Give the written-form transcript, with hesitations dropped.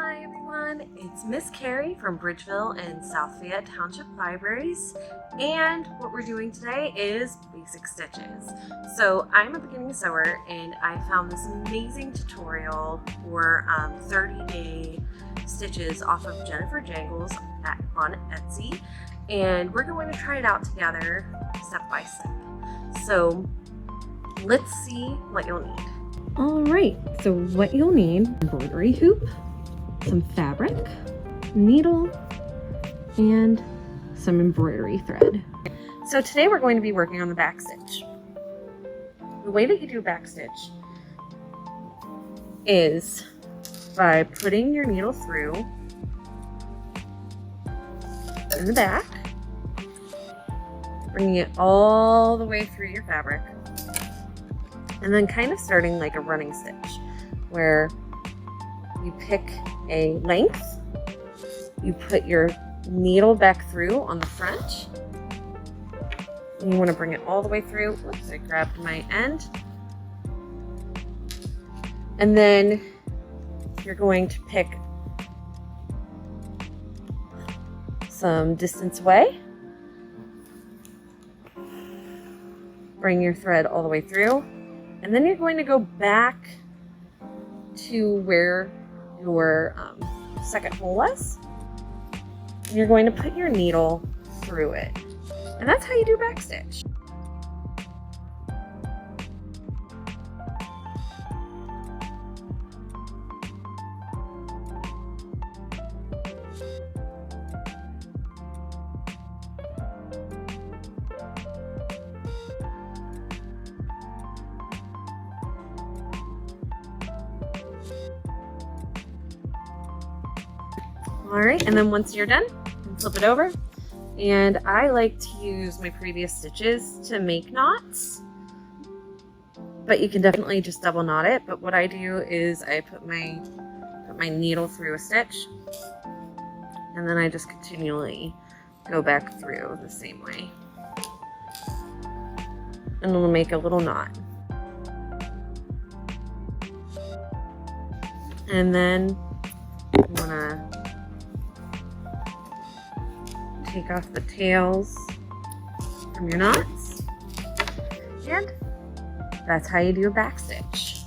Hi everyone, it's Miss Carrie from Bridgeville and South Fayette Township Libraries, and what we're doing today is basic stitches. So I'm a beginning sewer and I found this amazing tutorial for 30-day stitches off of Jennifer Jangles on Etsy, and we're going to try it out together step by step. So let's see what you'll need. Alright, so what you'll need: embroidery hoop, some fabric, needle, and some embroidery thread. So today we're going to be working on the backstitch. The way that you do backstitch is by putting your needle through in the back, bringing it all the way through your fabric, and then kind of starting like a running stitch where you pick a length, you put your needle back through on the front, and you want to bring it all the way through. Whoops, I grabbed my end. And then you're going to pick some distance away, bring your thread all the way through, and then you're going to go back to where your second hole was, and you're going to put your needle through it. And that's how you do backstitch. Alright, and then once you're done, flip it over. And I like to use my previous stitches to make knots, but you can definitely just double knot it. But what I do is I put my needle through a stitch, and then I just continually go back through the same way. And it'll make a little knot. And then you wanna take off the tails from your knots, and that's how you do a backstitch.